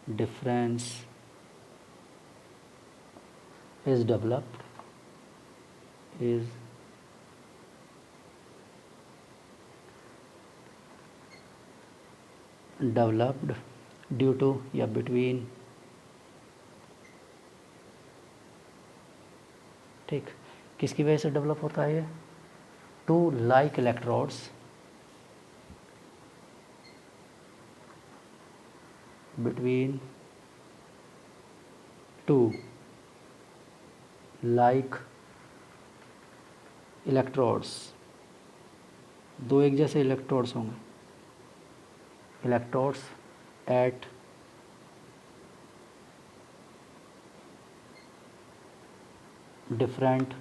difference is developed due to या between, ठीक, किसकी वजह से डेवलप होता है ये? Two like electrodes between two like electrodes, दो एक जैसे इलेक्ट्रोड्स होंगे, electrodes at different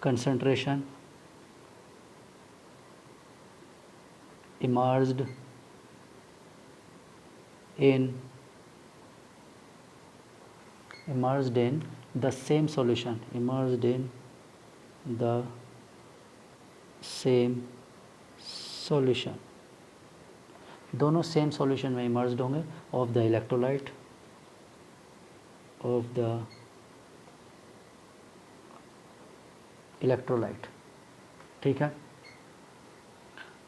concentration emerged in the same solution, दोनों सेम सॉल्यूशन में इमर्ज्ड होंगे ऑफ द इलेक्ट्रोलाइट, ठीक है।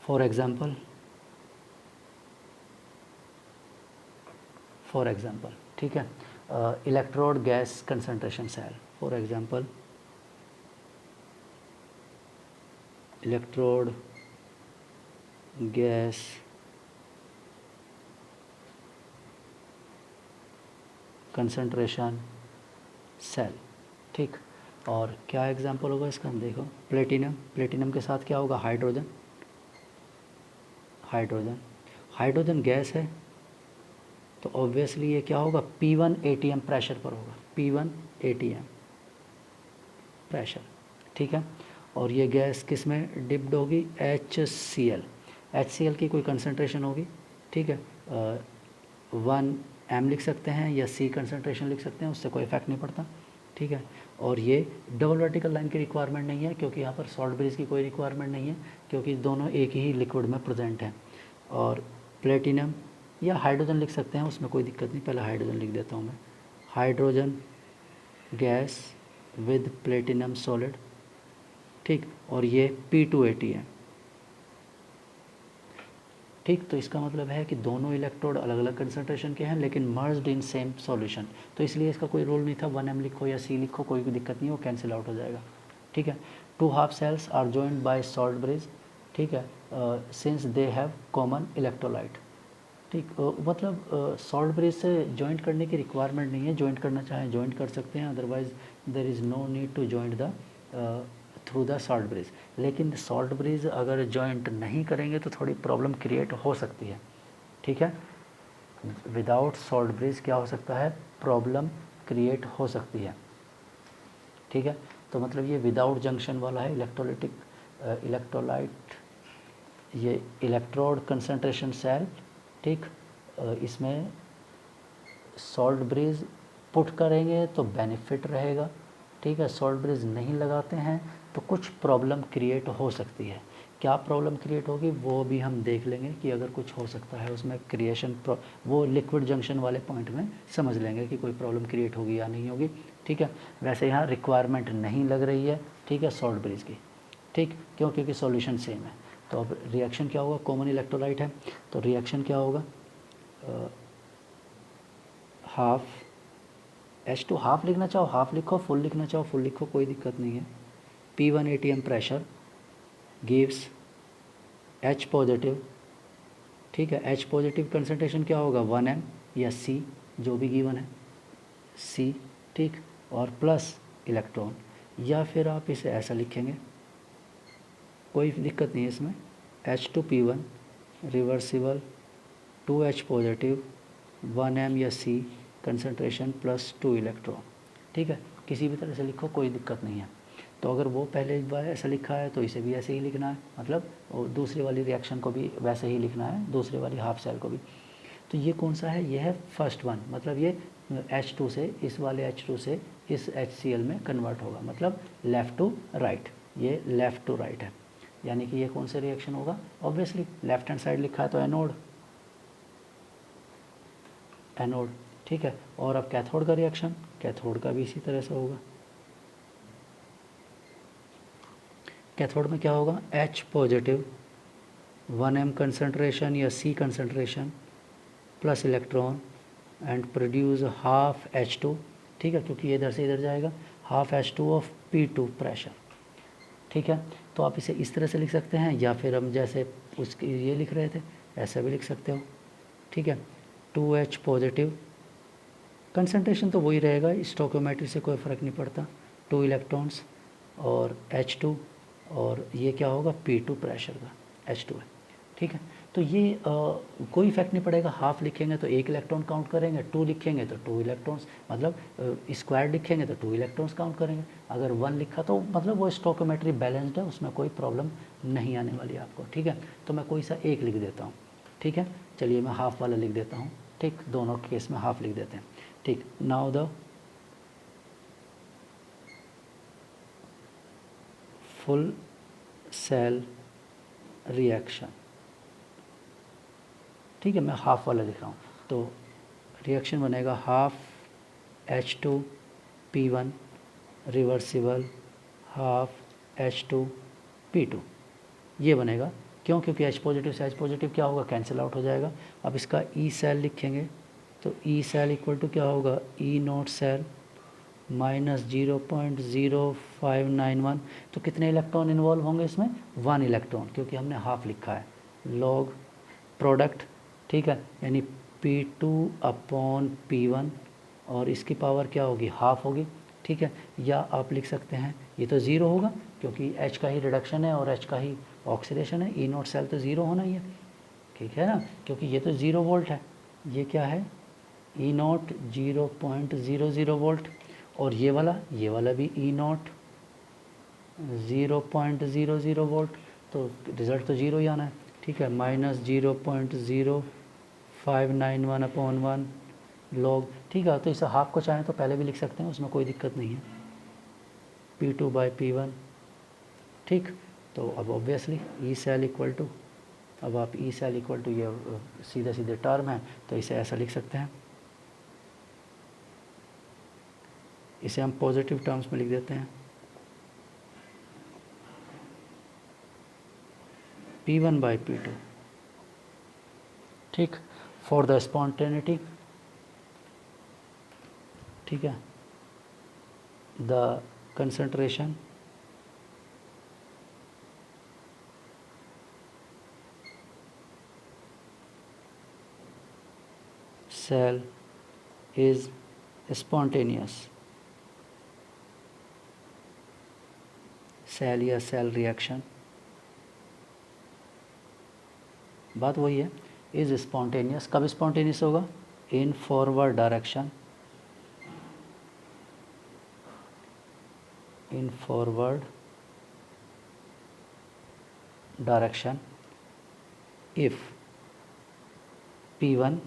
फॉर एग्जाम्पल ठीक है, electrode gas concentration cell, for example electrode gas concentration cell, ठीक। और क्या एग्जाम्पल होगा इसका, हम देखो प्लेटिनम के साथ क्या होगा, हाइड्रोजन गैस है तो ऑब्वियसली ये क्या होगा, P1 ATM प्रेशर पर होगा, P1 ATM प्रेशर, ठीक है। और ये गैस किस में डिप्ड होगी, HCl की कोई कंसंट्रेशन होगी, ठीक है, 1m लिख सकते हैं या C कंसंट्रेशन लिख सकते हैं, उससे कोई इफेक्ट नहीं पड़ता, ठीक है। और ये डबल वर्टिकल लाइन की रिक्वायरमेंट नहीं है क्योंकि यहाँ पर सॉल्ट ब्रिज की कोई रिक्वायरमेंट नहीं है क्योंकि दोनों एक ही लिक्विड में प्रेजेंट हैं। और प्लेटिनम या हाइड्रोजन लिख सकते हैं, उसमें कोई दिक्कत नहीं, पहले हाइड्रोजन लिख देता हूँ मैं, hydrogen gas with platinum solid, ठीक। और ये P280 है, ठीक। तो इसका मतलब है कि दोनों इलेक्ट्रोड अलग अलग कंसंट्रेशन के हैं लेकिन मर्ज्ड इन सेम सॉल्यूशन, तो इसलिए इसका कोई रोल नहीं था, 1m लिखो या C लिखो, कोई दिक्कत नहीं, वो कैंसिल आउट हो जाएगा, ठीक है। Two half cells are joined by salt bridge, ठीक है, since they have common electrolyte, ठीक। मतलब सॉल्ट ब्रिज से जॉइंट करने की रिक्वायरमेंट नहीं है, जॉइंट करना चाहें जॉइंट कर सकते हैं, otherwise there is no need to joint the through the salt bridge. लेकिन सॉल्ट ब्रिज अगर जॉइंट नहीं करेंगे तो थोड़ी प्रॉब्लम क्रिएट हो सकती है, ठीक है। विदाउट सॉल्ट ब्रिज क्या हो सकता है, प्रॉब्लम क्रिएट हो सकती है, ठीक है। तो मतलब ये विदाउट जंक्शन वाला है इलेक्ट्रोलाइट, ये इलेक्ट्रोड कंसंट्रेशन सेल, ठीक। इसमें सॉल्ट ब्रिज पुट करेंगे तो बेनिफिट रहेगा, ठीक है। सॉल्ट ब्रिज नहीं लगाते हैं तो कुछ प्रॉब्लम क्रिएट हो सकती है, क्या प्रॉब्लम क्रिएट होगी वो भी हम देख लेंगे कि अगर कुछ हो सकता है उसमें क्रिएशन, वो लिक्विड जंक्शन वाले पॉइंट में समझ लेंगे कि कोई प्रॉब्लम क्रिएट होगी या नहीं होगी, ठीक है। वैसे यहाँ रिक्वायरमेंट नहीं लग रही है, ठीक है, सॉल्ट ब्रिज की, ठीक, क्योंकि सॉल्यूशन सेम है। तो अब रिएक्शन क्या होगा, कॉमन इलेक्ट्रोलाइट है तो रिएक्शन क्या होगा, हाफ H2 हाफ लिखना चाहो हाफ लिखो, फुल लिखना चाहो फुल लिखो, कोई दिक्कत नहीं है। P1 ATM pressure gives H positive, ठीक है। H पॉजिटिव कंसंट्रेशन क्या होगा, 1m या C जो भी गिवन है, C, ठीक। और प्लस इलेक्ट्रॉन, या फिर आप इसे ऐसा लिखेंगे, कोई दिक्कत नहीं है इसमें, H2P1 reversible 2H positive 1m या C कंसंट्रेशन प्लस 2 इलेक्ट्रॉन, ठीक है। किसी भी तरह से लिखो, कोई दिक्कत नहीं है। तो अगर वो पहले बार ऐसा लिखा है तो इसे भी ऐसे ही लिखना है, मतलब दूसरी वाली रिएक्शन को भी वैसे ही लिखना है, दूसरी वाली हाफ सेल को भी। तो ये कौन सा है, ये है फर्स्ट वन, मतलब ये H2 से, इस वाले H2 से इस HCl में कन्वर्ट होगा, मतलब लेफ़्ट टू राइट, ये लेफ़्ट टू राइट है, यानी कि ये कौन सा रिएक्शन होगा, ऑब्वियसली लेफ्ट हैंड साइड लिखा है तो एनोड, एनोड, ठीक है। और अब कैथोड का रिएक्शन, कैथोड का भी इसी तरह से होगा। कैथोड में क्या होगा, H पॉजिटिव 1m कंसंट्रेशन या C concentration plus electron and produce half H2, ठीक है, क्योंकि ये इधर से इधर जाएगा, half H2 of P2 pressure, ठीक है। तो आप इसे इस तरह से लिख सकते हैं, या फिर हम जैसे उसके ये लिख रहे थे ऐसा भी लिख सकते हो, ठीक है। 2H पॉजिटिव, कंसंट्रेशन तो वही रहेगा, स्टोइकोमेट्री से कोई फ़र्क नहीं पड़ता, 2 इलेक्ट्रॉन्स और H2, और ये क्या होगा, P2 प्रेशर का H2 है, ठीक है। तो ये कोई इफेक्ट नहीं पड़ेगा, हाफ लिखेंगे तो 1 इलेक्ट्रॉन काउंट करेंगे, 2 लिखेंगे तो 2 इलेक्ट्रॉन्स, मतलब स्क्वायर लिखेंगे तो 2 इलेक्ट्रॉन्स काउंट करेंगे, अगर 1 लिखा तो मतलब वो स्टोइकोमेट्री बैलेंस्ड है, उसमें कोई प्रॉब्लम नहीं आने वाली है आपको, ठीक है। तो मैं कोई सा एक लिख देता हूँ, ठीक है, चलिए मैं हाफ वाला लिख देता हूँ, ठीक, दोनों केस में हाफ लिख देते हैं, ठीक। Now the full cell reaction, ठीक है, मैं हाफ वाला लिख रहा हूँ, तो रिएक्शन बनेगा half H2P1 reversible half H2P2, ये बनेगा, क्यों, क्योंकि H पॉजिटिव से H पॉजिटिव क्या होगा, कैंसिल आउट हो जाएगा। अब इसका E सेल लिखेंगे तो E सेल इक्वल टू क्या होगा, E नॉट सेल माइनस 0.0591, तो कितने इलेक्ट्रॉन इन्वॉल्व होंगे इसमें, 1 इलेक्ट्रॉन, क्योंकि हमने हाफ लिखा है, लॉग प्रोडक्ट, ठीक है, यानी P2 अपॉन P1, और इसकी पावर क्या होगी, हाफ होगी, ठीक है। या आप लिख सकते हैं ये तो ज़ीरो होगा, क्योंकि H का ही रिडक्शन है और H का ही ऑक्सीडेशन है, E नॉट सेल तो ज़ीरो होना ही है, ठीक है ना, क्योंकि ये तो 0 वोल्ट है, ये क्या है, E नॉट 0.00 वोल्ट, और ये वाला भी E नॉट 0.00 वोल्ट, तो रिज़ल्ट तो ज़ीरो ही आना है, ठीक है, माइनस 0.0591 अपॉन 1 लॉग, ठीक है। तो इसे हाफ को चाहें तो पहले भी लिख सकते हैं, उसमें कोई दिक्कत नहीं है, P2 बाई P1, ठीक। तो अब obviously E cell equal to, अब आप ई सेल इक्वल टू, ये सीधे सीधे टर्म है तो इसे ऐसा लिख सकते हैं, इसे हम पॉजिटिव टर्म्स में लिख देते हैं, P1 बाई P2, ठीक, फॉर द स्पॉन्टेनिटी, ठीक है, the concentration cell is spontaneous, cell या सेल रिएक्शन, बात वही है, इज स्पॉन्टेनियस, कब स्पॉन्टेनियस होगा, in forward direction, in forward direction if P1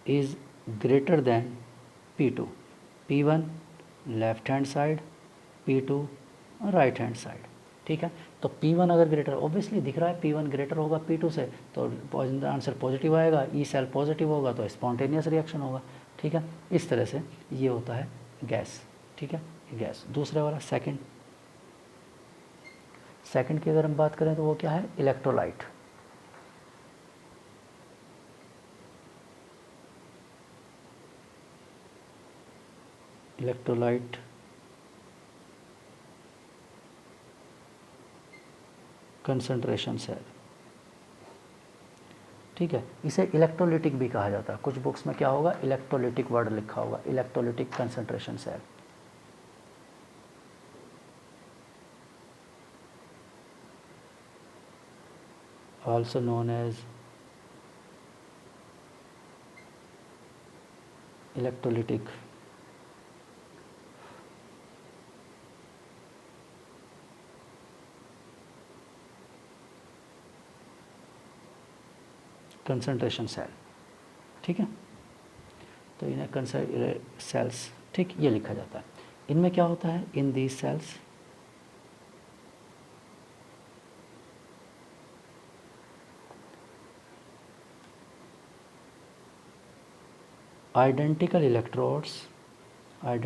is greater than P2, P1 left hand side, P2 right hand side, ठीक है। तो P1 अगर ग्रेटर, ऑब्वियसली दिख रहा है P1 ग्रेटर होगा P2 से, तो आंसर पॉजिटिव आएगा, ई सेल पॉजिटिव होगा तो स्पॉन्टेनियस रिएक्शन होगा, ठीक है। इस तरह से ये होता है गैस, ठीक है, गैस। दूसरे वाला सेकंड, सेकंड की अगर हम बात करें तो वो क्या है, इलेक्ट्रोलाइट, इलेक्ट्रोलाइट कंसंट्रेशन सेल, ठीक है। इसे इलेक्ट्रोलिटिक भी कहा जाता है, कुछ बुक्स में क्या होगा, इलेक्ट्रोलिटिक वर्ड लिखा होगा, electrolytic concentration cell, also known as electrolytic concentration cell, ठीक है। तो इन्हें सेल्स, ठीक, ये लिखा जाता है। इनमें क्या होता है, in these cells identical electrodes are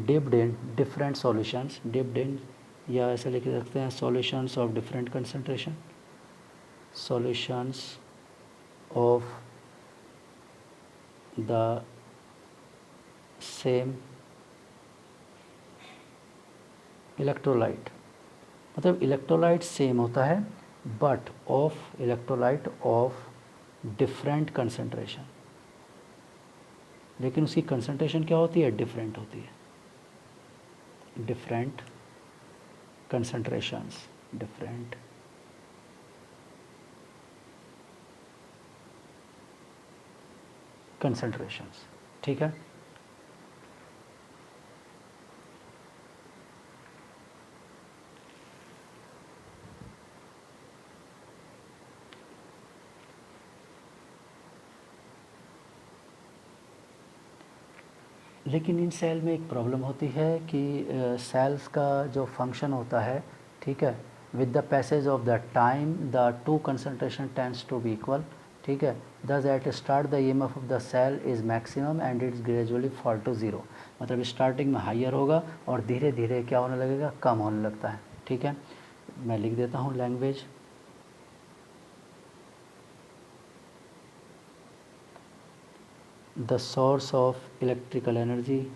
dipped in different solutions, dipped in या ऐसे लिख सकते हैं solutions of different concentration, solutions of the same electrolyte, मतलब इलेक्ट्रोलाइट सेम होता है but of electrolyte of different concentration, लेकिन उसकी कंसंट्रेशन क्या होती है, डिफरेंट होती है, डिफरेंट कंसंट्रेशंस, डिफरेंट कंसंट्रेशंस, ठीक है। लेकिन इन सेल में एक प्रॉब्लम होती है कि सेल्स का जो फंक्शन होता है, ठीक है, with the passage of the time the two concentration tends to be equal, ठीक है। Thus at start the EMF of the cell is maximum and it's gradually fall to zero, मतलब starting में higher होगा और धीरे धीरे क्या होने लगेगा, कम होने लगता है, ठीक है। मैं लिख देता हूँ language, the source of electrical energy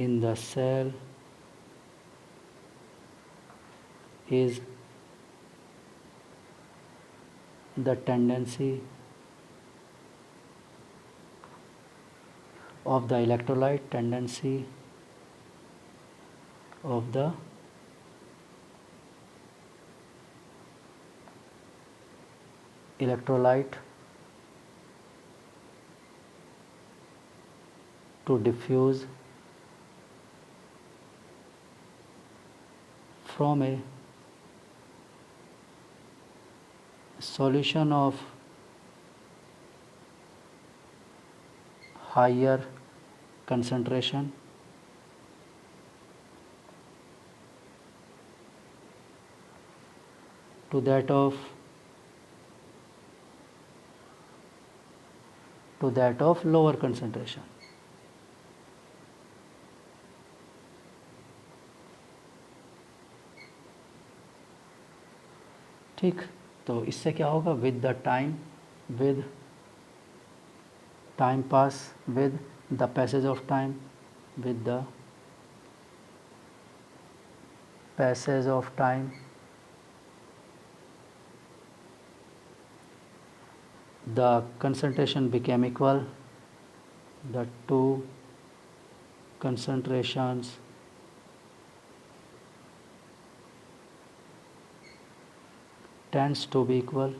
in the cell is the tendency of the electrolyte, of the electrolyte to diffuse from a solution of higher concentration to that of lower concentration, ठीक। तो इससे क्या होगा, with time pass, with the passage of time, with the passage of time the concentration became equal, the two concentrations tend to be equal,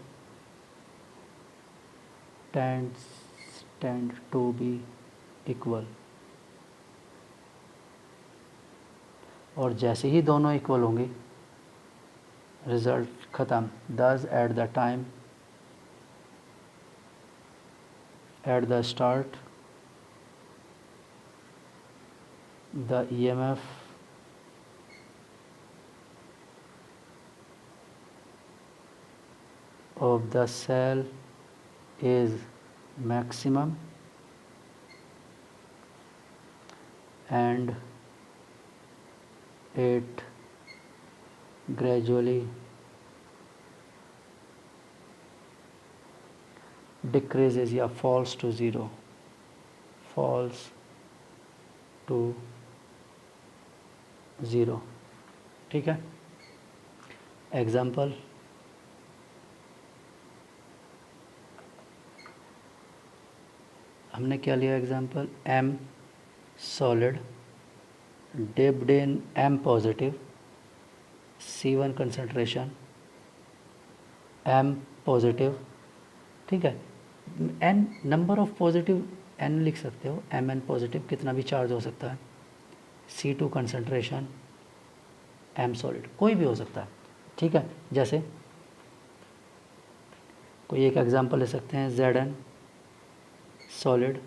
और जैसे ही दोनों equal होंगे result ख़त्म। thus at the start the EMF of the cell is maximum and it gradually decreases या falls to zero, ठीक है। Example, हमने क्या लिया example, M solid dipped in M positive, C1 concentration, M positive, ठीक है। n number of positive n लिख सकते हो, Mn पॉजिटिव कितना भी चार्ज हो सकता है, C2 कंसंट्रेशन, M सॉलिड, कोई भी हो सकता है, ठीक है। जैसे कोई एक एग्जांपल ले सकते हैं, Zn solid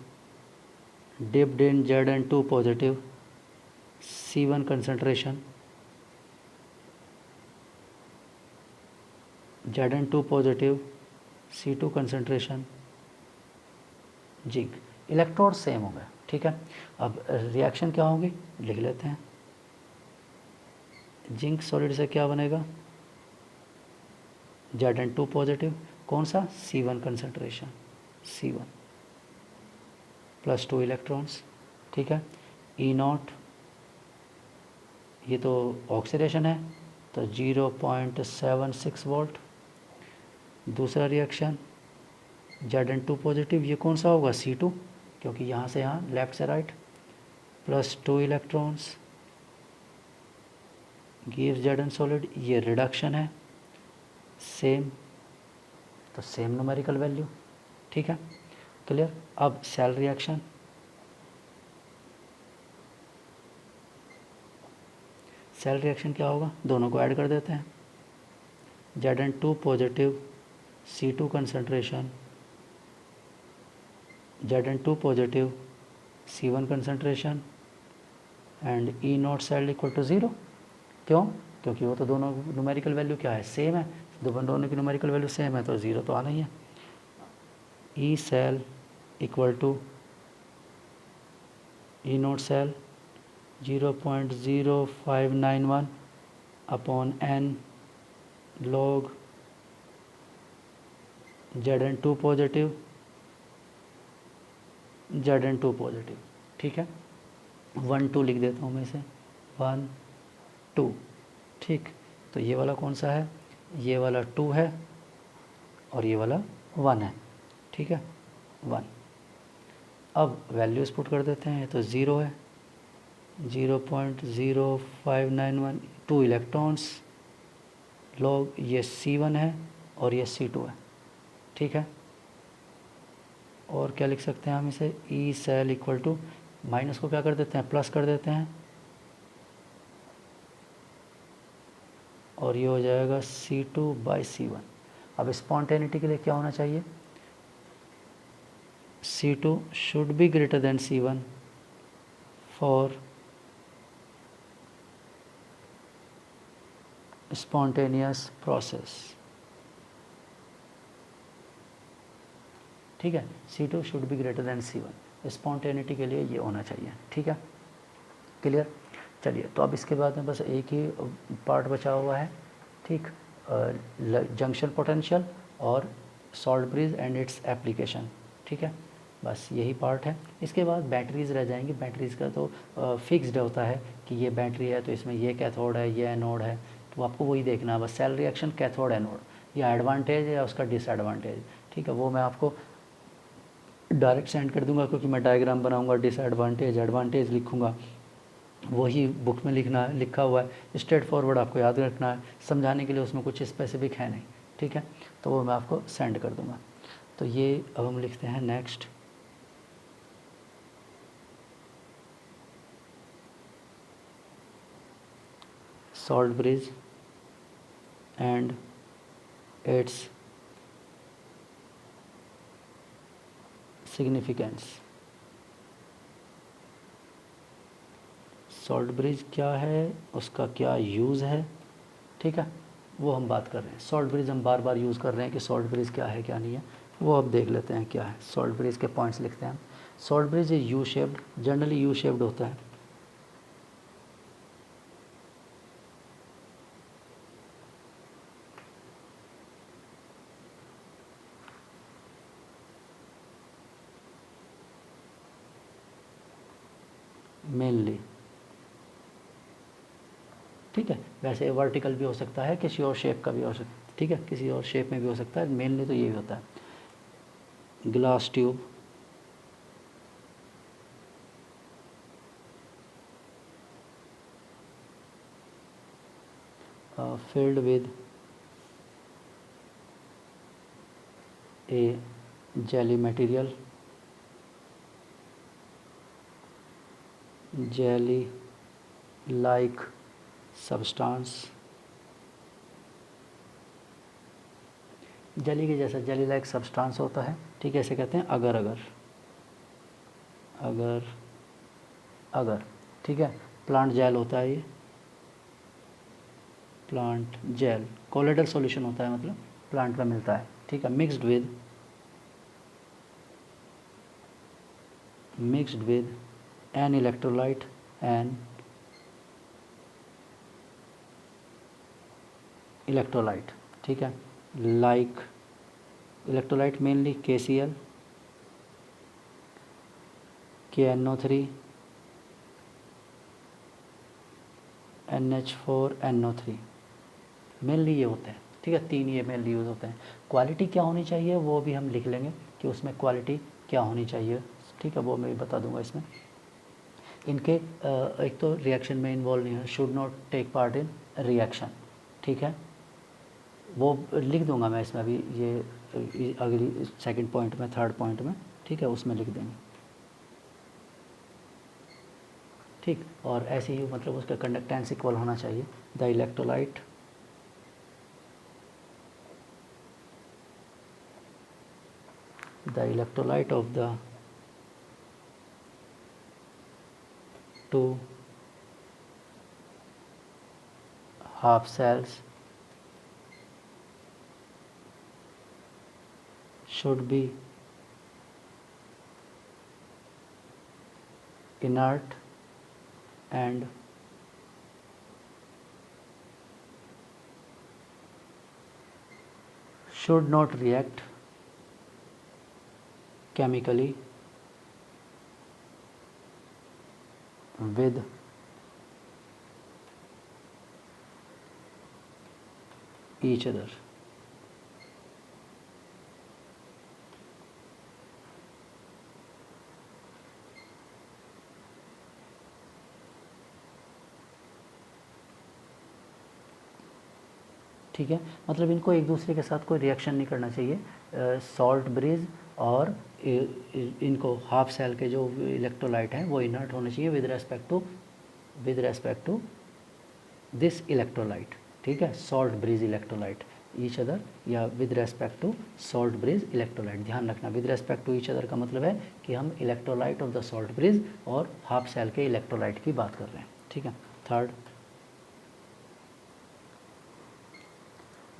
dipped in Zn2 positive C1 concentration, Zn2 positive C2 concentration, zinc. Electrode same हो गए, ठीक है। अब रिएक्शन क्या होगी लिख लेते हैं। जिंक सॉलिड से क्या बनेगा, Zn2 पॉजिटिव, कौन सा, C1 concentration, C1 plus 2 electrons, ठीक है। E0 ये तो ऑक्सीडेशन है तो 0.76 वोल्ट। दूसरा रिएक्शन Zn2 पॉजिटिव, ये कौन सा होगा, C2, क्योंकि यहाँ से यहाँ लेफ्ट से right, plus 2 electrons gives Zn solid. ये रिडक्शन है, सेम, तो सेम न्यूमेरिकल वैल्यू, ठीक है, क्लियर। अब सेल रिएक्शन, सेल रिएक्शन क्या होगा, दोनों को ऐड कर देते हैं। Zn2 positive C2 concentration, Zn2 positive C1 concentration and E0 cell equal to 0। क्यों, क्योंकि वो तो दोनों न्यूमेरिकल वैल्यू क्या है, सेम है, दोनों की न्यूमेरिकल वैल्यू सेम है तो 0 तो आना ही है। E cell equal to E0 cell 0.0591 upon n log Zn2 positive Zn2 positive, ठीक है। 1 2 लिख देता हूँ मैं इसे, 1 2, ठीक। तो ये वाला कौन सा है, ये वाला 2 है और ये वाला 1 है, ठीक है, 1। अब वैल्यूज़ पुट कर देते हैं, तो 0 है, 0.0591, 2 इलेक्ट्रॉन्स लॉग ये C1 है और ये C2 है, ठीक है। और क्या लिख सकते हैं हम इसे, E cell equal to, minus को क्या कर देते हैं, प्लस कर देते हैं, और ये हो जाएगा C2/C1। अब स्पॉन्टेनिटी के लिए क्या होना चाहिए, C2 should be greater than C1 for spontaneous process, ठीक है। C2 should be greater than C1, spontaneity के लिए ये होना चाहिए, ठीक है, क्लियर। चलिए, तो अब इसके बाद में बस एक ही पार्ट बचा हुआ है, ठीक, जंक्शन पोटेंशियल और salt bridge and its application, ठीक है, बस यही पार्ट है। इसके बाद बैटरीज़ रह जाएंगी। बैटरीज़ का तो फिक्स्ड होता है कि ये बैटरी है तो इसमें ये कैथोड है, ये एनोड है, तो आपको वही देखना है बस, सेल रिएक्शन कैथोड एनोड, या एडवांटेज या उसका डिसएडवांटेज, ठीक है, वो मैं आपको डायरेक्ट सेंड कर दूंगा, क्योंकि मैं डायग्राम बनाऊंगा, डिसएडवांटेज एडवांटेज लिखूंगा, वही बुक में लिखा हुआ है, स्ट्रेट फॉरवर्ड आपको याद रखना है, समझाने के लिए उसमें कुछ स्पेसिफिक है नहीं, ठीक है, तो वो मैं आपको सेंड कर दूंगा। तो ये अब हम लिखते हैं next, salt bridge and its significance. Salt bridge क्या है, उसका क्या यूज़ है, ठीक है, वो हम बात कर रहे हैं। सॉल्ट ब्रिज हम बार बार यूज़ कर रहे हैं कि सॉल्ट ब्रिज क्या है क्या नहीं है, वो अब देख लेते हैं क्या है। सॉल्ट ब्रिज के पॉइंट्स लिखते हैं हम। Salt bridge U shaped, generally U shaped होता है, मेनली, ठीक है। वैसे वर्टिकल भी हो सकता है, किसी और शेप का भी हो सकता है, ठीक है, किसी और शेप में भी हो सकता है, मेनली तो यही होता है। Glass tube, filled with a jelly material, jelly like substance, जली के जैसा, जली लाइक सब्सटेंस होता है, ठीक है, इसे कहते हैं अगर अगर, अगर अगर, ठीक है। प्लांट जेल होता है ये, प्लांट जेल कोलोइडल सॉल्यूशन होता है, मतलब प्लांट में मिलता है, ठीक है। Mixed with an electrolyte, an electrolyte, ठीक है, like electrolyte mainly KCl, KNO3, NH4, NO3, mainly ये होते हैं, ठीक है, 3 ये मेनली यूज़ होते हैं। क्वालिटी क्या होनी चाहिए वो भी हम लिख लेंगे कि उसमें क्वालिटी क्या होनी चाहिए, ठीक है, वो मैं बता दूंगा इसमें। इनके एक तो रिएक्शन में इन्वॉल्व नहीं है, should not take part in reaction, ठीक है, वो लिख दूंगा मैं इसमें अभी, ये अगली सेकंड पॉइंट में, थर्ड पॉइंट में, ठीक है, उसमें लिख देंगे, ठीक। और ऐसे ही मतलब उसका कंडक्टेंस इक्वल होना चाहिए। The electrolyte of the two half cells should be inert and should not react chemically with each other। ठीक है, मतलब इनको एक दूसरे के साथ कोई रिएक्शन नहीं करना चाहिए। सॉल्ट ब्रिज और इनको हाफ सेल के जो इलेक्ट्रोलाइट हैं वो इनर्ट होने चाहिए with respect to this electrolyte, ठीक है, salt bridge electrolyte each other, या with respect to salt bridge electrolyte. ध्यान रखना, with respect to each other का मतलब है कि हम electrolyte of the salt bridge और हाफ सेल के इलेक्ट्रोलाइट की बात कर रहे हैं, ठीक है। Third,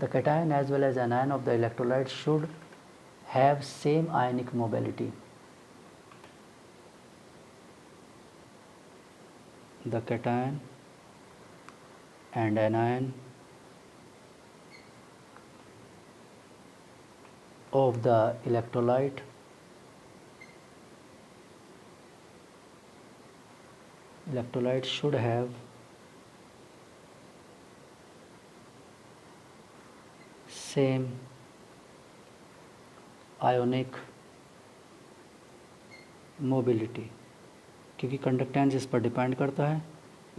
the cation as well as anion of the electrolyte should have same ionic mobility। The cation and anion of the electrolyte should have same ionic mobility, क्योंकि कंडक्टेंस इस पर डिपेंड करता है,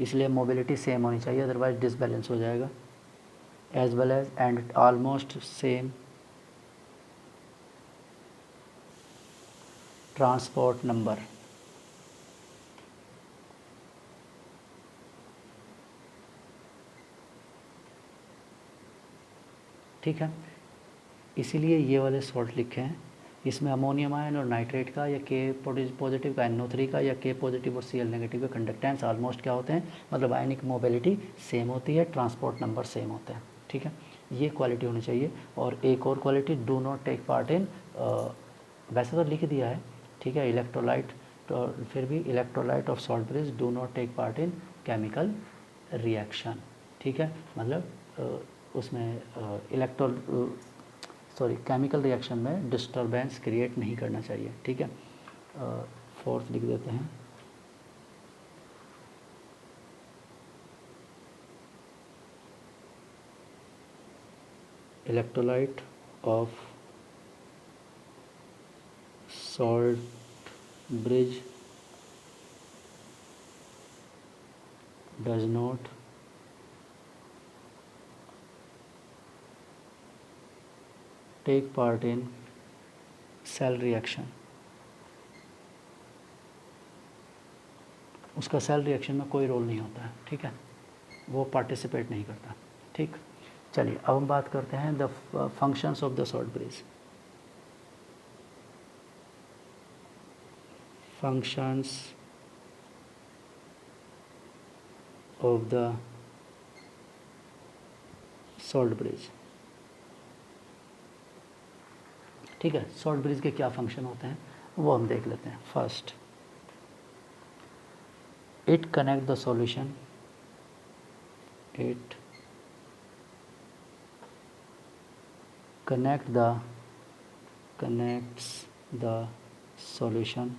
इसलिए मोबिलिटी सेम होनी चाहिए, otherwise disbalance हो जाएगा। As well as and almost same transport number, ठीक है, इसीलिए ये वाले सॉल्ट लिखे हैं। इसमें अमोनियम आयन और नाइट्रेट का या के पॉजिटिव का NO3 का या के पॉजिटिव और Cl नेगेटिव का कंडक्टेंस ऑलमोस्ट क्या होते हैं, मतलब आयनिक मोबिलिटी सेम होती है, ट्रांसपोर्ट नंबर सेम होते हैं, ठीक है, ये क्वालिटी होनी चाहिए। और एक और quality, do not take part in, वैसे तो लिख दिया है, ठीक है, इलेक्ट्रोलाइट, तो फिर भी electrolyte of salt bridge do not take part in chemical reaction, ठीक है, मतलब उसमें केमिकल रिएक्शन में डिस्टरबेंस क्रिएट नहीं करना चाहिए, ठीक है। फोर्थ लिख देते हैं, electrolyte of salt bridge does not take part in cell reaction, उसका सेल रिएक्शन में कोई रोल नहीं होता है, ठीक है, वो पार्टिसिपेट नहीं करता, ठीक। चलिए अब हम बात करते हैं the functions of the salt bridge. Functions of the salt bridge. ठीक है, सॉल्ट ब्रिज के क्या फंक्शन होते हैं वो हम देख लेते हैं। First, it connect the solution, it connects the solution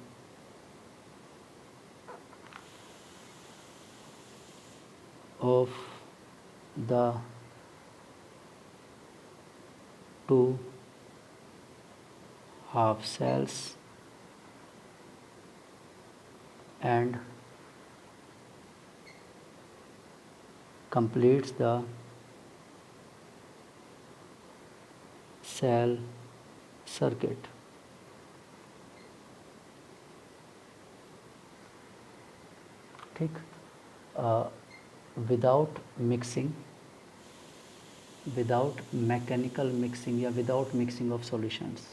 of the two half cells and completes the cell circuit। ठीक, without mixing, without mechanical mixing या without mixing of solutions,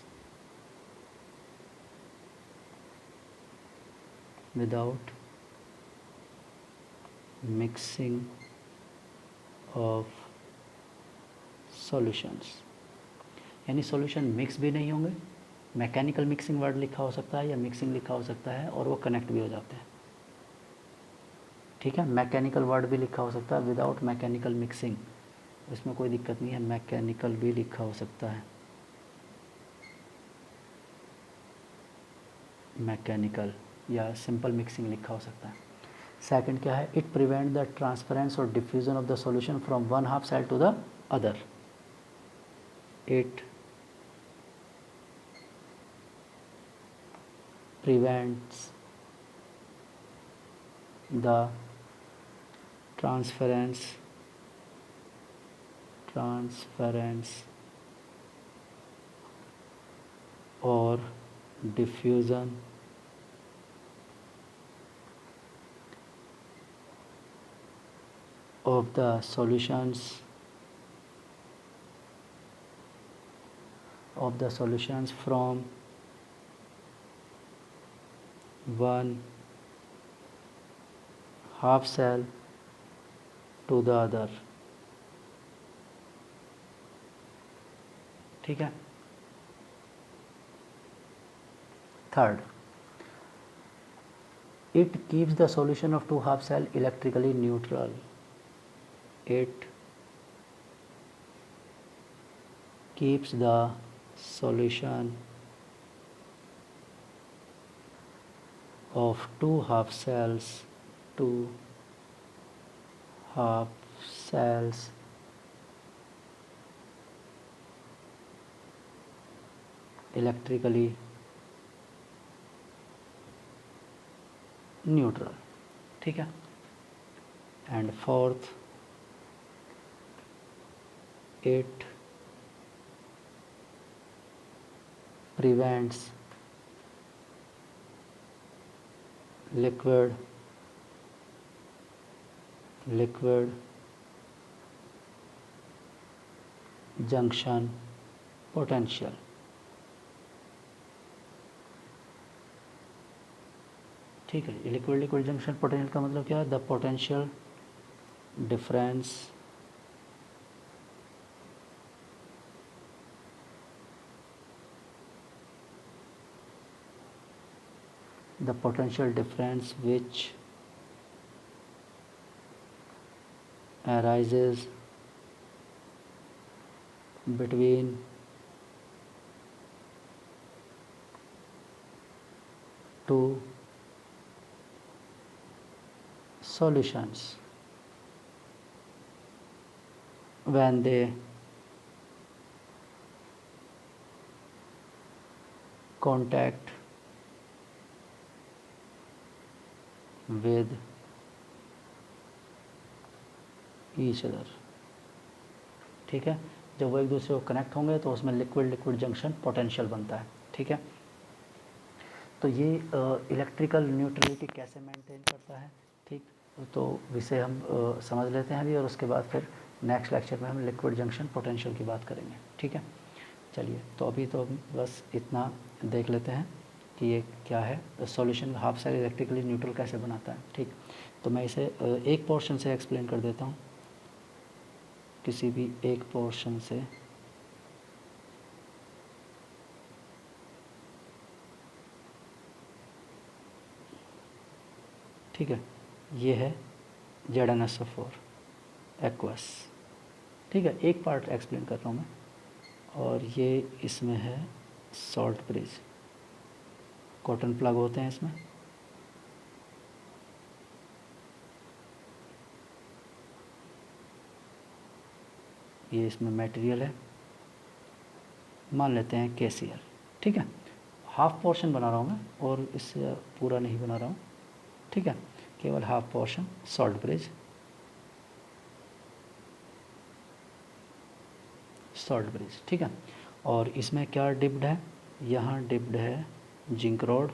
without mixing of solutions, यानी solution mix भी नहीं होंगे, mechanical mixing word लिखा हो सकता है या मिक्सिंग लिखा हो सकता है, और वो कनेक्ट भी हो जाते हैं। ठीक है, मैकेनिकल वर्ड भी लिखा हो सकता है, विदाउट मैकेनिकल मिक्सिंग, इसमें कोई दिक्कत नहीं है, मैकेनिकल भी लिखा हो सकता है, मैकेनिकल या सिंपल मिक्सिंग लिखा हो सकता है। सेकंड क्या है, इट प्रिवेंट द ट्रांसफरेंस और diffusion of the solution from one half cell to the other. It prevents the transference or diffusion of the solutions from one half cell to the other। ठीक है। Third, it keeps the solution of two half cell electrically neutral। it keeps the solution of two half cells electrically neutral। ठीक है। And fourth, it prevents liquid junction potential। ठीक है, liquid junction potential का मतलब क्या है, the potential difference which arises between two solutions when they contact with each other। ठीक है, जब वो एक दूसरे को कनेक्ट होंगे तो उसमें लिक्विड जंक्शन पोटेंशियल बनता है। ठीक है, तो ये इलेक्ट्रिकल न्यूट्रलिटी कैसे मेंटेन करता है, ठीक, तो इसे हम समझ लेते हैं अभी, और उसके बाद फिर नेक्स्ट लेक्चर में हम लिक्विड जंक्शन पोटेंशियल की बात करेंगे, ठीक है। चलिए, तो अभी तो बस इतना देख लेते हैं कि ये क्या है, solution half cell electrically neutral कैसे बनाता है, ठीक। तो मैं इसे एक पोर्शन से एक्सप्लेन कर देता हूँ, किसी भी एक पोर्शन से। ठीक है, ये है ZnSO4 एक्वस, ठीक है। एक पार्ट एक्सप्लेन कर रहा हूँ मैं, और ये इसमें है सॉल्ट ब्रिज, कॉटन प्लग होते हैं इसमें, ये इसमें मटेरियल है, मान लेते हैं KCl, ठीक है। हाफ पोर्शन बना रहा हूँ मैं, और इससे पूरा नहीं बना रहा हूँ, ठीक है, केवल half portion salt bridge, salt bridge, ठीक है। और इसमें क्या डिप्ड है, यहाँ डिप्ड है जिंक रॉड,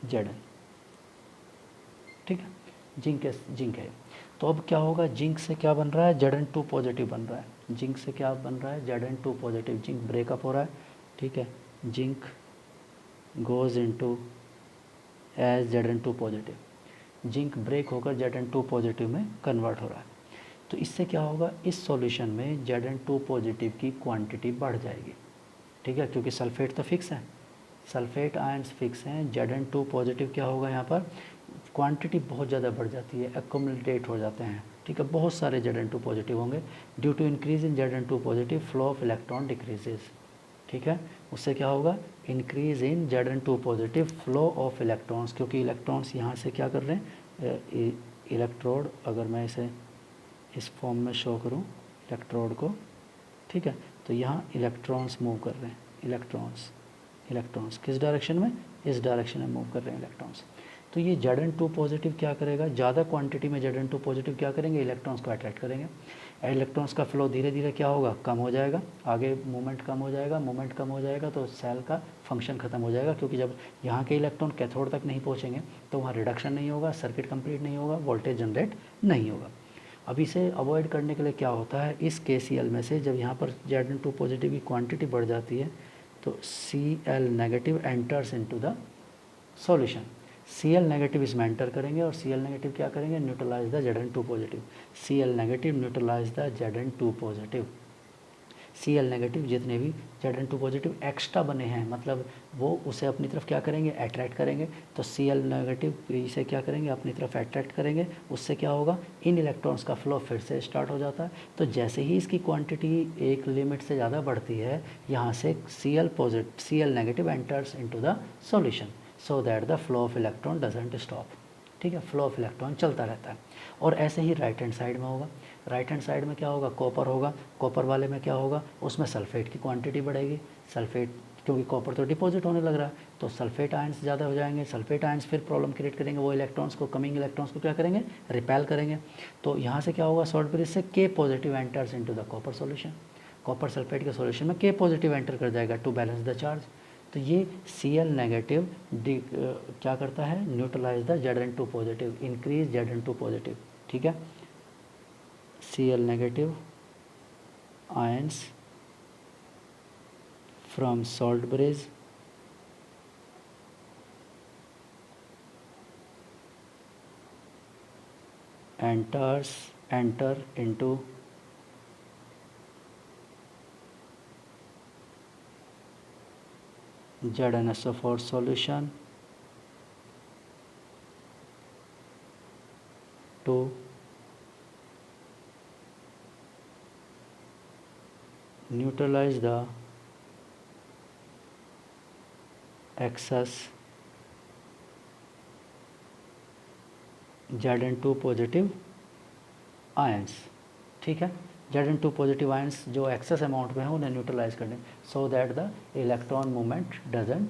Zn, ठीक है, जिंक है। तो अब क्या होगा, जिंक से क्या बन रहा है, Zn2 पॉजिटिव बन रहा है, जिंक से क्या बन रहा है, Zn2 पॉजिटिव, जिंक ब्रेकअप हो रहा है, ठीक है, zinc goes into as Zn2 positive, zinc break होकर Zn2 पॉजिटिव में कन्वर्ट हो रहा है। तो इससे क्या होगा, इस सॉल्यूशन में Zn2 पॉजिटिव की क्वांटिटी बढ़ जाएगी, ठीक है, क्योंकि सल्फेट तो फिक्स है, सल्फेट आयंस फिक्स हैं, Zn2 पॉजिटिव क्या होगा, यहाँ पर क्वांटिटी बहुत ज़्यादा बढ़ जाती है, एक्युमुलेट हो जाते हैं, ठीक है, बहुत सारे Zn2 पॉजिटिव होंगे। Due to increase in Zn2 positive flow of electron decreases, ठीक है, उससे क्या होगा, increase in Zn2 positive flow of electrons, क्योंकि इलेक्ट्रॉन्स यहाँ से क्या कर रहे हैं, इलेक्ट्रोड, अगर मैं इसे इस फॉर्म में शो करूँ इलेक्ट्रोड को, ठीक है, तो यहाँ इलेक्ट्रॉन्स मूव कर रहे हैं, इलेक्ट्रॉन्स किस डायरेक्शन में, इस डायरेक्शन में मूव कर रहे हैं इलेक्ट्रॉन्स। तो ये Zn2 पॉजिटिव क्या करेगा, ज़्यादा क्वांटिटी में Zn2 पॉजिटिव क्या करेंगे, इलेक्ट्रॉन्स को अट्रैक्ट करेंगे, इलेक्ट्रॉन्स का फ्लो धीरे धीरे क्या होगा, कम हो जाएगा, आगे मूवमेंट कम हो जाएगा, मूवमेंट कम हो जाएगा तो सेल का फंक्शन ख़त्म हो जाएगा, क्योंकि जब यहाँ के इलेक्ट्रॉन कैथोड तक नहीं पहुँचेंगे तो वहाँ रिडक्शन नहीं होगा, सर्किट कंप्लीट नहीं होगा, वोल्टेज जनरेट नहीं होगा। अब इसे अवॉइड करने के लिए क्या होता है, इस KCl में से जब यहाँ पर Zn2 पॉजिटिव की क्वांटिटी बढ़ जाती है तो Cl negative enters into the solution, Cl negative इसमें एंटर करेंगे, और Cl नेगेटिव क्या करेंगे, neutralize the Zn2 positive, Cl negative neutralize the Zn2 positive, Cl negative जितने भी Zn2 पॉजिटिव एक्स्ट्रा बने हैं, मतलब वो उसे अपनी तरफ क्या करेंगे, अट्रैक्ट करेंगे, तो Cl नेगेटिव इसे क्या करेंगे, अपनी तरफ अट्रैक्ट करेंगे, उससे क्या होगा, इन इलेक्ट्रॉन्स का फ्लो फिर से स्टार्ट हो जाता है। तो जैसे ही इसकी क्वांटिटी एक लिमिट से ज़्यादा बढ़ती है, यहाँ से Cl negative enters into the solution, so that the flow of electron doesn't stop, ठीक है, फ्लो ऑफ इलेक्ट्रॉन चलता रहता है। और ऐसे ही राइट हैंड साइड में होगा, राइट हैंड साइड में क्या होगा, कॉपर होगा, कॉपर वाले में क्या होगा, उसमें सल्फेट की क्वांटिटी बढ़ेगी, सल्फेट, क्योंकि कॉपर तो डिपॉजिट होने लग रहा है, तो सल्फेट आयंस ज़्यादा हो जाएंगे, सल्फेट आयंस फिर प्रॉब्लम क्रिएट करेंगे, वो इलेक्ट्रॉन्स को, कमिंग इलेक्ट्रॉन्स को क्या करेंगे, रिपेल करेंगे। तो यहाँ से क्या होगा, सॉल्ट ब्रिज से K positive enters into the copper solution, copper sulphate के सॉल्यूशन में K पॉजिटिव एंटर कर जाएगा टू बैलेंस द चार्ज। तो ये Cl नेगेटिव क्या करता है, neutralize the Zn2 positive, increase Zn2 positive, ठीक है, Cl negative ions from salt bridge enter into ZnSO4 solution to neutralize the excess Zn2 positive ions, ठीक है, Zn2 पॉजिटिव आयंस जो एक्सेस अमाउंट में है उन्हें न्यूट्रलाइज करने, so that the electron movement doesn't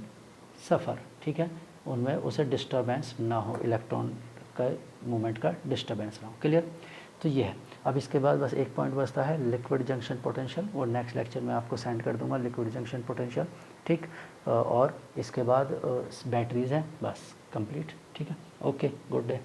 suffer, ठीक है, उनमें उसे डिस्टर्बेंस ना हो, इलेक्ट्रॉन का मूवमेंट का डिस्टर्बेंस ना हो, क्लियर। तो ये है। अब इसके बाद बस एक पॉइंट बचता है, लिक्विड जंक्शन पोटेंशियल, और नेक्स्ट लेक्चर में आपको सेंड कर दूंगा लिक्विड जंक्शन पोटेंशियल, ठीक। और इसके बाद बैटरीज़ हैं, बस कंप्लीट। ठीक है, ओके, गुड डे।